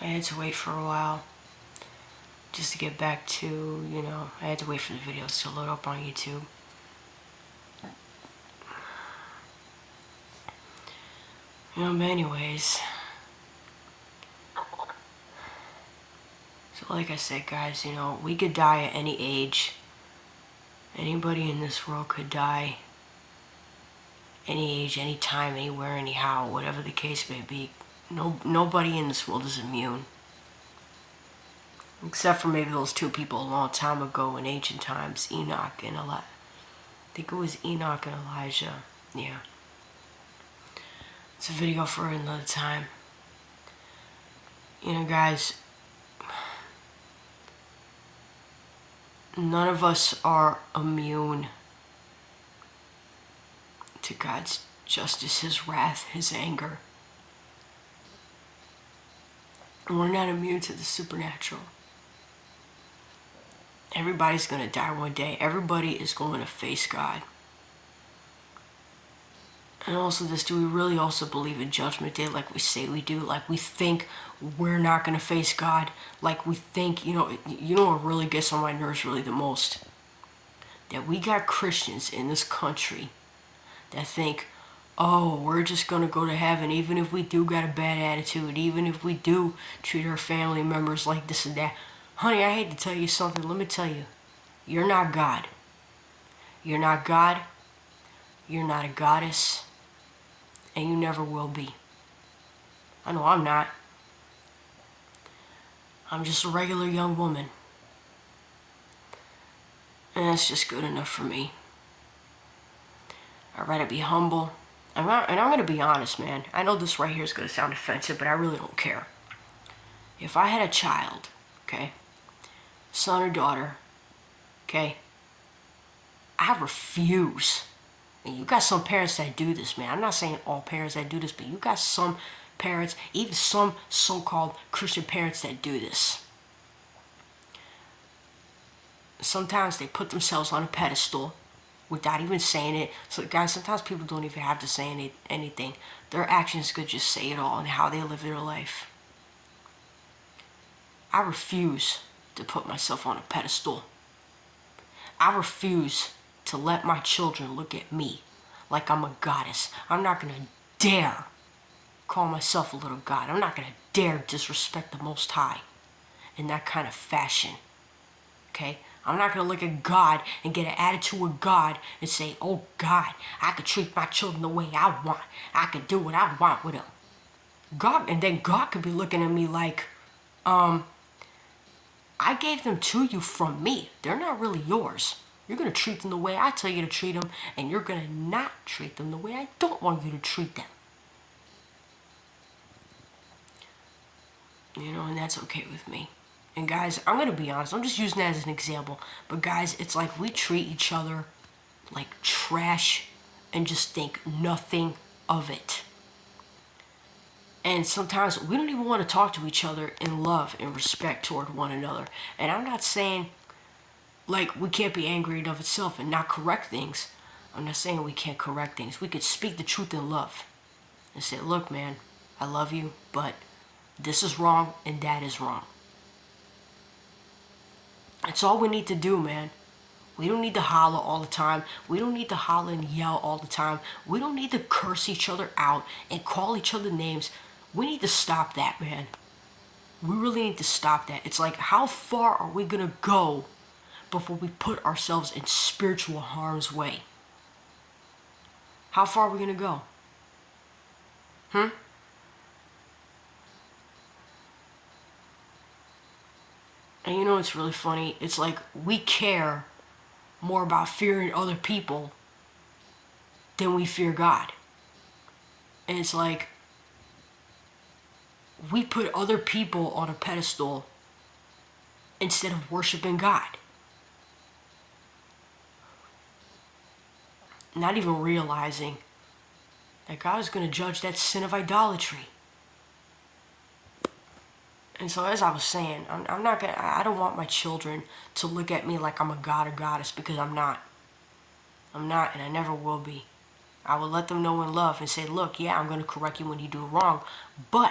I had to wait for a while just to get back to, I had to wait for the videos to load up on YouTube. But anyways, so like I said, guys, we could die at any age. Anybody in this world could die any age, any time, anywhere, anyhow, whatever the case may be. Nobody in this world is immune. Except for maybe those two people a long time ago in ancient times, Enoch and Elijah. I think it was Enoch and Elijah. Yeah. It's a video for another time. Guys, none of us are immune to God's justice, His wrath, His anger. And we're not immune to the supernatural. Everybody's going to die one day. Everybody is going to face God. And also this, do we really also believe in Judgment Day like we say we do? Like we think we're not going to face God? Like we think, what really gets on my nerves really the most? That we got Christians in this country that think, oh, we're just going to go to heaven even if we do got a bad attitude, even if we do treat our family members like this and that. Honey, I hate to tell you something. Let me tell you. You're not God. You're not God. You're not a goddess. And you never will be. I know I'm not. I'm just a regular young woman. And that's just good enough for me. I'd rather be humble. And I'm going to be honest, man. I know this right here is going to sound offensive, but I really don't care. If I had a child, okay, son or daughter, okay, I refuse. And you got some parents that do this, man. I'm not saying all parents that do this, but you got some parents, even some so-called Christian parents that do this. Sometimes they put themselves on a pedestal without even saying it. So guys, sometimes people don't even have to say anything. Their actions could just say it all and how they live their life. I refuse to put myself on a pedestal. I refuse to let my children look at me like I'm a goddess. I'm not going to dare call myself a little god. I'm not going to dare disrespect the Most High in that kind of fashion. Okay? I'm not going to look at God and get an attitude with God and say, oh God, I could treat my children the way I want. I could do what I want with them. God, and then God could be looking at me like, I gave them to you from me. They're not really yours. You're going to treat them the way I tell you to treat them, and you're going to not treat them the way I don't want you to treat them. And that's okay with me. And guys, I'm going to be honest. I'm just using that as an example. But guys, it's like we treat each other like trash and just think nothing of it. And sometimes we don't even want to talk to each other in love and respect toward one another. And I'm not saying like we can't be angry enough itself and not correct things. I'm not saying we can't correct things. We could speak the truth in love and say, look, man, I love you, but this is wrong and that is wrong. That's all we need to do, man. We don't need to holler all the time. We don't need to holler and yell all the time. We don't need to curse each other out and call each other names. We need to stop that, man. We really need to stop that. It's like, how far are we going to go before we put ourselves in spiritual harm's way? How far are we going to go? And it's really funny. It's like we care more about fearing other people than we fear God. And it's like we put other people on a pedestal instead of worshiping God. Not even realizing that God is going to judge that sin of idolatry. And so as I was saying, I don't want my children to look at me like I'm a god or goddess, because I'm not. I'm not, and I never will be. I will let them know in love and say, look, yeah, I'm going to correct you when you do wrong, but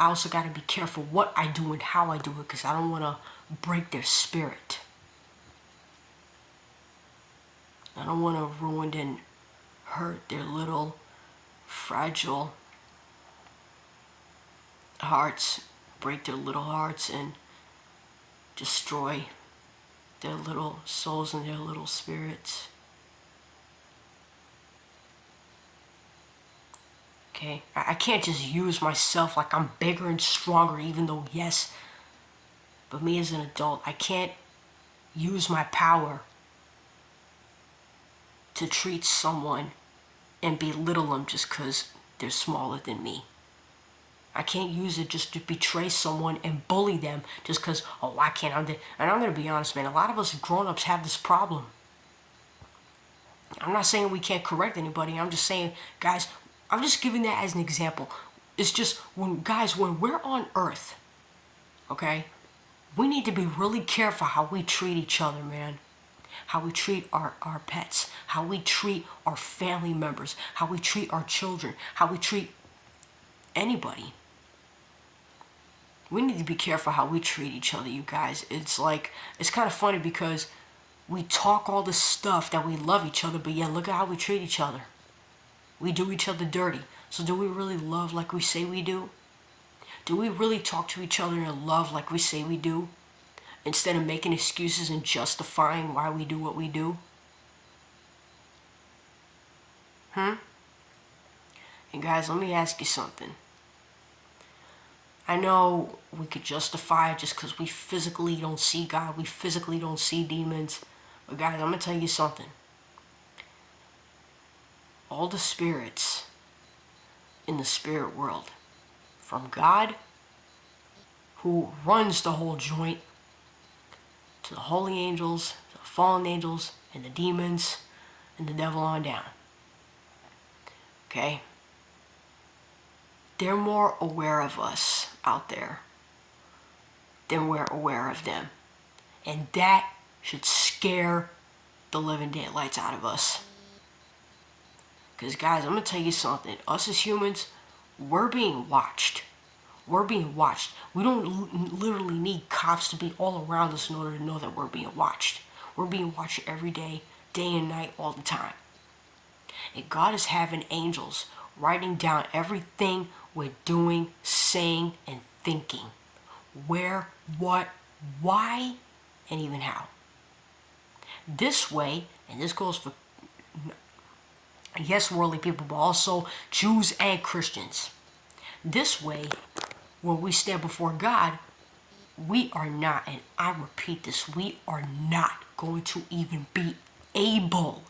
I also got to be careful what I do and how I do it, because I don't want to break their spirit. I don't want to ruin and hurt their little fragile hearts, break their little hearts, and destroy their little souls and their little spirits. Okay? I can't just use myself like I'm bigger and stronger, even though, yes, but me as an adult, I can't use my power to treat someone and belittle them just because they're smaller than me. I can't use it just to betray someone and bully them just because, oh, I can't. And I'm going to be honest, man, a lot of us grown-ups have this problem. I'm not saying we can't correct anybody. I'm just saying, guys, I'm just giving that as an example. It's just, when we're on Earth, okay, we need to be really careful how we treat each other, man. How we treat our pets, how we treat our family members, how we treat our children, how we treat anybody. We need to be careful how we treat each other, you guys. It's kind of funny because we talk all this stuff that we love each other, but yeah, look at how we treat each other. We do each other dirty. So do we really love like we say we do? Do we really talk to each other in love like we say we do? Instead of making excuses and justifying why we do what we do? And guys, let me ask you something. I know we could justify it just because we physically don't see God, we physically don't see demons. But guys, I'm going to tell you something. All the spirits in the spirit world, from God, who runs the whole joint, to the holy angels, the fallen angels, and the demons, and the devil on down. Okay? They're more aware of us out there than we're aware of them. And that should scare the living daylights out of us. Because guys, I'm going to tell you something. Us as humans, we're being watched. We're being watched. We don't literally need cops to be all around us in order to know that we're being watched. We're being watched every day, day and night, all the time. And God is having angels writing down everything we're doing, saying, and thinking. Where, what, why, and even how. This way, and this goes for, yes, worldly people, but also Jews and Christians. This way, when we stand before God, we are not, and I repeat this, we are not going to even be able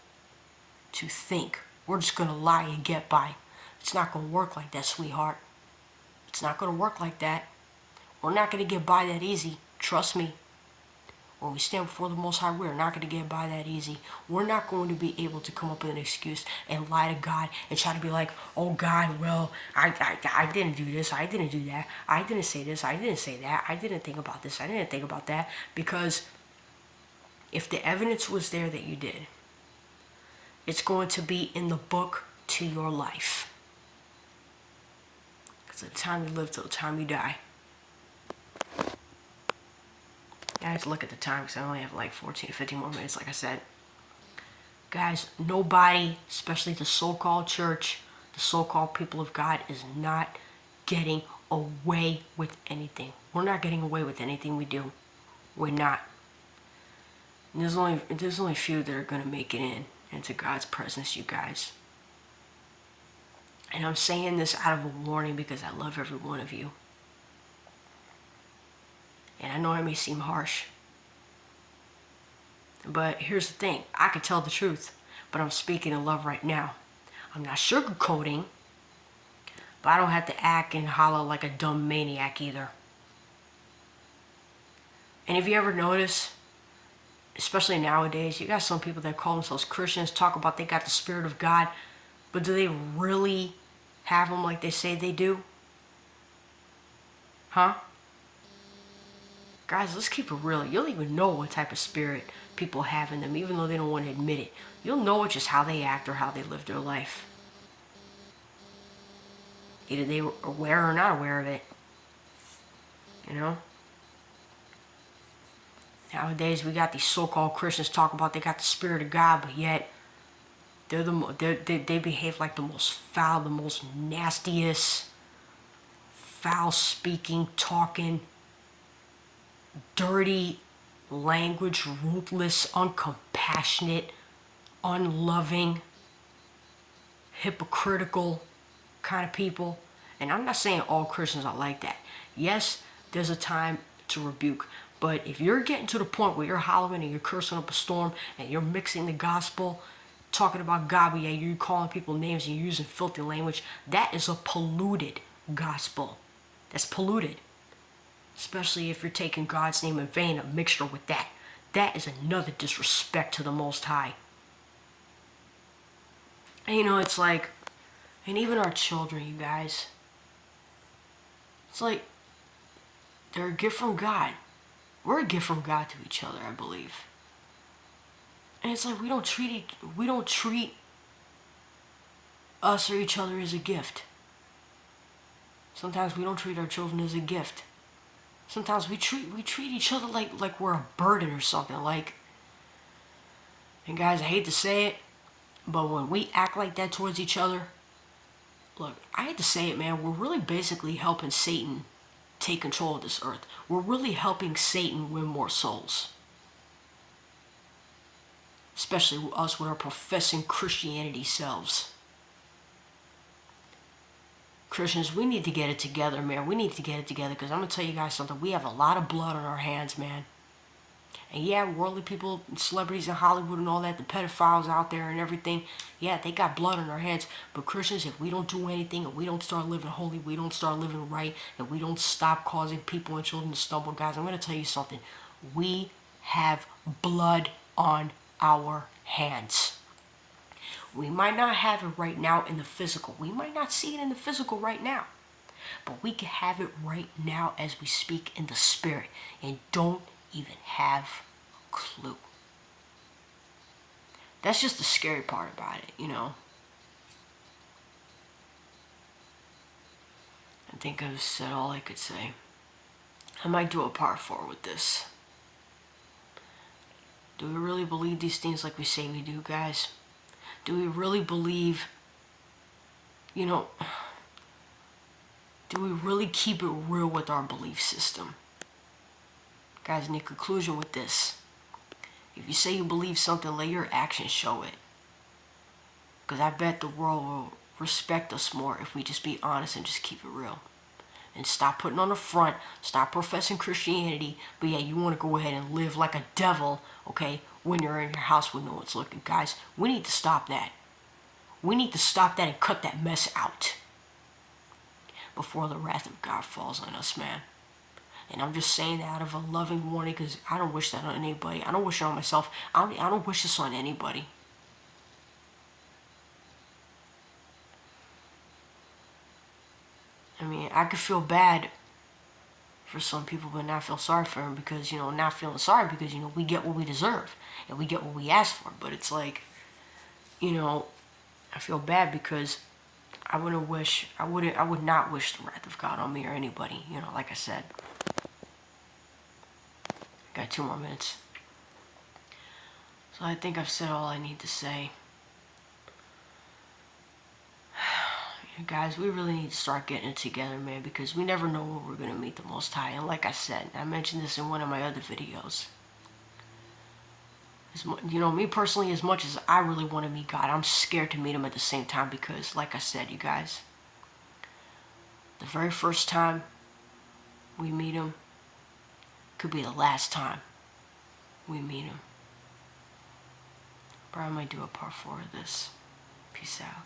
to think. We're just going to lie and get by. It's not going to work like that, sweetheart. It's not going to work like that. We're not going to get by that easy. Trust me. When we stand before the Most High, we're not going to get by that easy. We're not going to be able to come up with an excuse and lie to God and try to be like, oh God, well, I didn't do this, I didn't do that, I didn't say this, I didn't say that, I didn't think about this, I didn't think about that. Because if the evidence was there that you did, it's going to be in the book to your life. Because at the time you live till the time you die. I have to look at the time because I only have like 14 to 15 more minutes, like I said. Guys, nobody, especially the so-called church, the so-called people of God, is not getting away with anything. We're not getting away with anything we do. We're not. And there's only a few that are going to make it into God's presence, you guys. And I'm saying this out of a warning because I love every one of you. And I know it may seem harsh. But here's the thing. I can tell the truth. But I'm speaking in love right now. I'm not sugarcoating. But I don't have to act and holler like a dumb maniac either. And if you ever notice, especially nowadays, you got some people that call themselves Christians, talk about they got the Spirit of God. But do they really have them like they say they do? Huh? Guys, let's keep it real. You'll even know what type of spirit people have in them, even though they don't want to admit it. You'll know it just how they act or how they live their life. Either they were aware or not aware of it. You know? Nowadays we got these so-called Christians talking about they got the Spirit of God, but yet they behave like the most foul, the most nastiest, foul-speaking, talking, dirty language, ruthless, uncompassionate, unloving, hypocritical kind of people. And I'm not saying all Christians are like that. Yes, there's a time to rebuke. But if you're getting to the point where you're hollering and you're cursing up a storm and you're mixing the gospel, talking about God, but yeah, you're calling people names and you're using filthy language, that is a polluted gospel. That's polluted. Especially if you're taking God's name in vain, a mixture with that. That is another disrespect to the Most High. And you know, it's like, and even our children, you guys, it's like, they're a gift from God. We're a gift from God to each other, I believe. And it's like we don't treat us or each other as a gift. Sometimes we don't treat our children as a gift. Sometimes we treat each other like we're a burden or something. Like, and guys, I hate to say it, but when we act like that towards each other, look, I hate to say it, man, we're really basically helping Satan take control of this earth. We're really helping Satan win more souls. Especially us with our professing Christianity selves. Christians, we need to get it together, man. We need to get it together, because I'm going to tell you guys something. We have a lot of blood on our hands, man. And yeah, worldly people, celebrities in Hollywood and all that, the pedophiles out there and everything, yeah, they got blood on their hands. But Christians, if we don't do anything, and we don't start living holy, we don't start living right, and we don't stop causing people and children to stumble, guys, I'm going to tell you something. We have blood on our hands. We might not have it right now in the physical. We might not see it in the physical right now. But we can have it right now as we speak in the spirit. And don't even have a clue. That's just the scary part about it, you know. I think I've said all I could say. I might do a part 4 with this. Do we really believe these things like we say we do, guys? Do we really believe, you know, do we really keep it real with our belief system? Guys, in conclusion with this, if you say you believe something, let your actions show it. Because I bet the world will respect us more if we just be honest and just keep it real. And stop putting on the front, stop professing Christianity, but yeah, you want to go ahead and live like a devil, okay, when you're in your house when no one's looking. Guys, we need to stop that. We need to stop that and cut that mess out before the wrath of God falls on us, man. And I'm just saying that out of a loving warning, because I don't wish that on anybody. I don't wish it on myself. I don't wish this on anybody. I mean, I could feel bad for some people, but not feel sorry for them, because, you know, not feeling sorry because, you know, we get what we deserve and we get what we ask for. But it's like, you know, I feel bad because I would not wish the wrath of God on me or anybody, you know, like I said. Got 2 more minutes. So I think I've said all I need to say. Guys, we really need to start getting it together, man, because we never know when we're going to meet the Most High. And like I said, I mentioned this in one of my other videos. You know, me personally, as much as I really want to meet God, I'm scared to meet him at the same time, because, like I said, you guys, the very first time we meet him could be the last time we meet him. But I might do a part 4 of this. Peace out.